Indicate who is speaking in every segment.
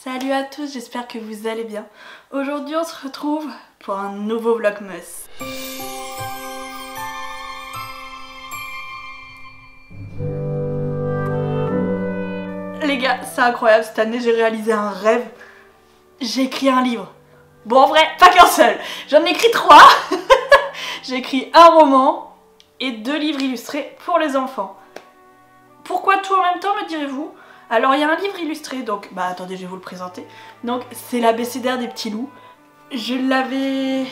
Speaker 1: Salut à tous, j'espère que vous allez bien. Aujourd'hui on se retrouve pour un nouveau Vlogmas. Les gars, c'est incroyable, cette année j'ai réalisé un rêve. J'ai écrit un livre. Bon en vrai, pas qu'un seul, j'en ai écrit 3. J'ai écrit un roman et 2 livres illustrés pour les enfants. Pourquoi tout en même temps, me direz-vous? Alors il y a un livre illustré, donc attendez, je vais vous le présenter. Donc c'est l'abécédaire des petits loups. Je l'avais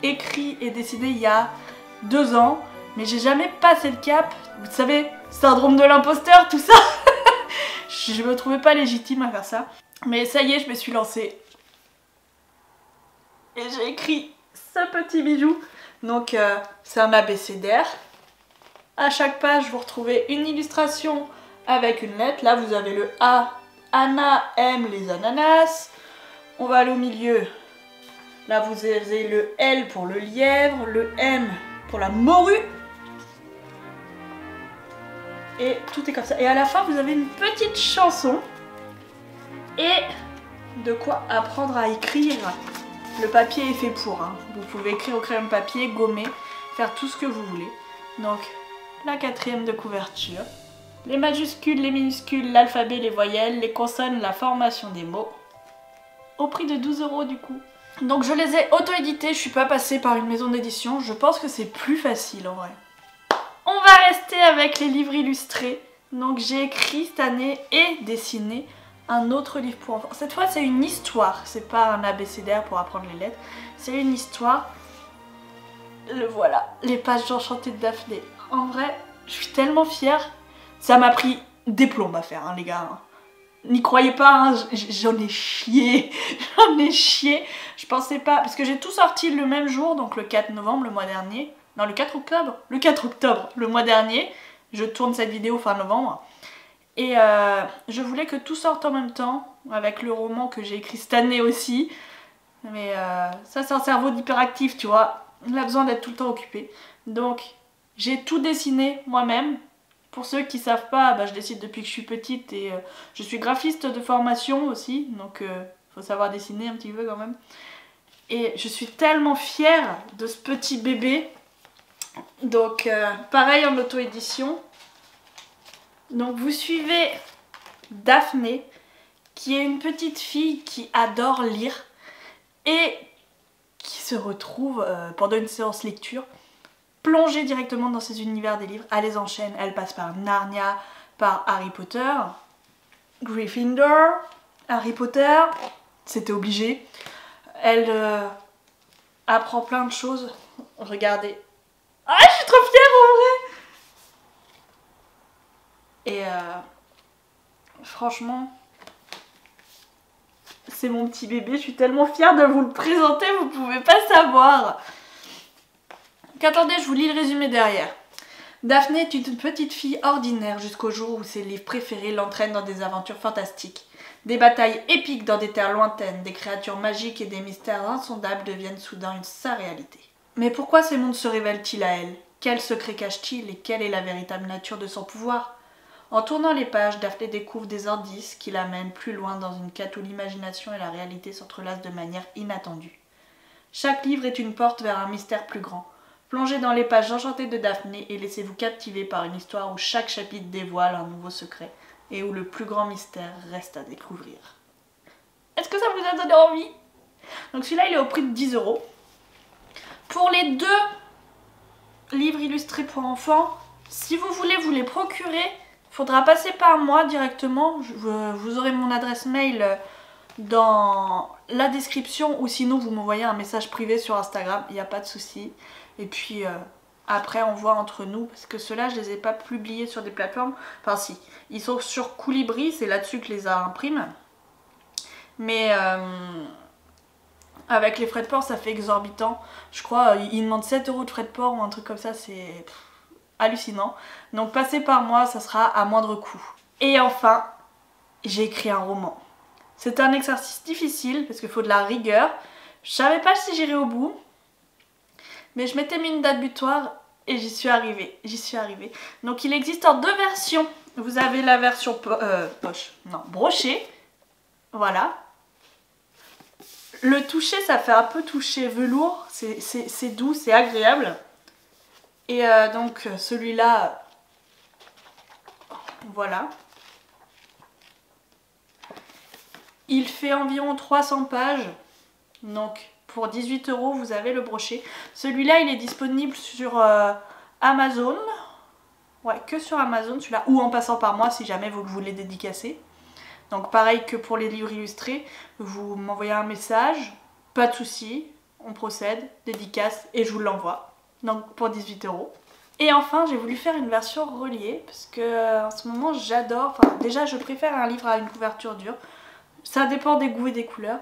Speaker 1: écrit et dessiné il y a 2 ans, mais j'ai jamais passé le cap. Vous savez, syndrome de l'imposteur, tout ça. Je me trouvais pas légitime à faire ça. Mais ça y est, je me suis lancée. Et j'ai écrit ce petit bijou. Donc c'est un abécédaire. À chaque page, vous retrouvez une illustration avec une lettre. Là, vous avez le A. Anna aime les ananas. On va aller au milieu. Là, vous avez le L pour le lièvre, le M pour la morue. Et tout est comme ça. Et à la fin, vous avez une petite chanson. Et de quoi apprendre à écrire. Le papier est fait pour. Hein. Vous pouvez écrire au crayon papier, gommer, faire tout ce que vous voulez. Donc, la 4e de couverture. Les majuscules, les minuscules, l'alphabet, les voyelles, les consonnes, la formation des mots. Au prix de 12 € du coup. Donc je les ai auto-édités, je suis pas passée par une maison d'édition. Je pense que c'est plus facile en vrai. On va rester avec les livres illustrés. Donc j'ai écrit cette année et dessiné un autre livre pour enfants. Cette fois c'est une histoire, c'est pas un abécédaire pour apprendre les lettres. C'est une histoire. Le voilà, les pages enchantées de Daphné. En vrai, je suis tellement fière. Ça m'a pris des plombs à faire, hein, les gars. N'y croyez pas, hein, j'en ai chié. J'en ai chié. Je pensais pas, parce que j'ai tout sorti le même jour, donc le 4 novembre, le mois dernier. Non, le 4 octobre. Le 4 octobre, le mois dernier. Je tourne cette vidéo fin novembre. Et je voulais que tout sorte en même temps, avec le roman que j'ai écrit cette année aussi. Mais ça, c'est un cerveau d'hyperactif, tu vois. Il a besoin d'être tout le temps occupé. Donc, j'ai tout dessiné moi-même. Pour ceux qui savent pas, je dessine depuis que je suis petite et je suis graphiste de formation aussi. Donc, faut savoir dessiner un petit peu quand même. Et je suis tellement fière de ce petit bébé. Donc, pareil en auto-édition. Donc, vous suivez Daphné, qui est une petite fille qui adore lire et qui se retrouve pendant une séance lecture plongée directement dans ces univers des livres. Elle les enchaîne, elle passe par Narnia, par Harry Potter, Gryffindor, Harry Potter, c'était obligé. Elle apprend plein de choses. Regardez. Ah, je suis trop fière en vrai. Et franchement, c'est mon petit bébé, je suis tellement fière de vous le présenter, vous pouvez pas savoir. Qu'attendez, je vous lis le résumé derrière. Daphné est une petite fille ordinaire jusqu'au jour où ses livres préférés l'entraînent dans des aventures fantastiques. Des batailles épiques dans des terres lointaines, des créatures magiques et des mystères insondables deviennent soudain sa réalité. Mais pourquoi ces mondes se révèlent-ils à elle? Quel secret cache-t-il et quelle est la véritable nature de son pouvoir? En tournant les pages, Daphné découvre des indices qui l'amènent plus loin dans une quête où l'imagination et la réalité s'entrelacent de manière inattendue. Chaque livre est une porte vers un mystère plus grand. Plongez dans les pages enchantées de Daphné et laissez-vous captiver par une histoire où chaque chapitre dévoile un nouveau secret et où le plus grand mystère reste à découvrir. Est-ce que ça vous a donné envie? Donc celui-là il est au prix de 10 €. Pour les 2 livres illustrés pour enfants, si vous voulez vous les procurer, il faudra passer par moi directement. Vous aurez mon adresse mail dans la description ou sinon vous m'envoyez un message privé sur Instagram, il n'y a pas de souci. Et puis après on voit entre nous, parce que ceux-là je les ai pas publiés sur des plateformes, enfin si, ils sont sur Colibri, c'est là-dessus que les imprime. Mais avec les frais de port ça fait exorbitant, je crois ils demandent 7 € de frais de port ou un truc comme ça, c'est hallucinant. Donc passez par moi, ça sera à moindre coût. Et enfin, j'ai écrit un roman. C'est un exercice difficile parce qu'il faut de la rigueur. Je savais pas si j'irais au bout. Mais je m'étais mis une date butoir et j'y suis arrivée. Donc il existe en 2 versions. Vous avez la version brochée. Voilà. Le toucher, ça fait un peu toucher velours, c'est doux, c'est agréable. Et donc celui-là, voilà. Il fait environ 300 pages, donc pour 18 €, vous avez le brochet. Celui-là, il est disponible sur Amazon, ouais, que sur Amazon celui-là, ou en passant par moi si jamais vous le voulez dédicacer. Donc pareil que pour les livres illustrés, vous m'envoyez un message, pas de souci, on procède, dédicace et je vous l'envoie. Donc pour 18 €. Et enfin j'ai voulu faire une version reliée parce que en ce moment j'adore, enfin déjà je préfère un livre à une couverture dure. Ça dépend des goûts et des couleurs.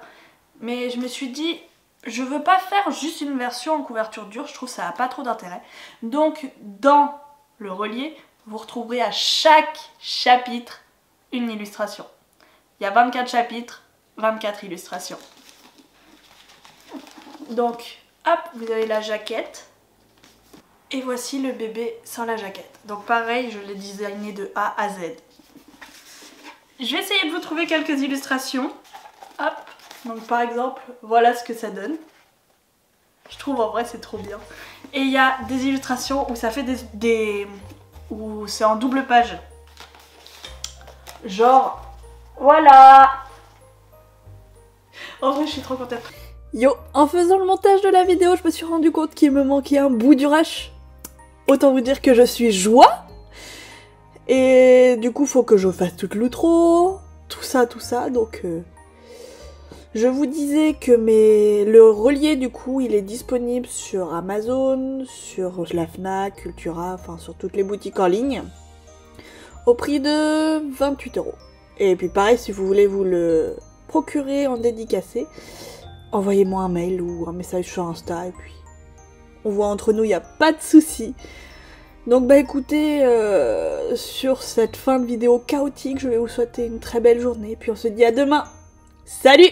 Speaker 1: Mais je me suis dit, je veux pas faire juste une version en couverture dure, je trouve que ça n'a pas trop d'intérêt. Donc dans le relié, vous retrouverez à chaque chapitre une illustration. Il y a 24 chapitres, 24 illustrations. Donc, hop, vous avez la jaquette. Et voici le bébé sans la jaquette. Donc pareil, je l'ai designé de A à Z. Je vais essayer de vous trouver quelques illustrations. Hop, donc par exemple, voilà ce que ça donne. Je trouve en vrai c'est trop bien. Et il y a des illustrations où ça fait où c'est en double page. Genre... Voilà. En vrai je suis trop contente.
Speaker 2: Yo, en faisant le montage de la vidéo, je me suis rendu compte qu'il me manquait un bout du rush. Autant vous dire que je suis joie. Et du coup, faut que je fasse toute l'outro, tout ça, donc... Je vous disais que le relié, du coup, il est disponible sur Amazon, sur la Fnac, Cultura, enfin sur toutes les boutiques en ligne, au prix de 28 €. Et puis pareil, si vous voulez vous le procurer en dédicacé, envoyez-moi un mail ou un message sur Insta et puis on voit entre nous, il n'y a pas de souci. Donc bah écoutez, sur cette fin de vidéo chaotique, je vais vous souhaiter une très belle journée, puis on se dit à demain. Salut!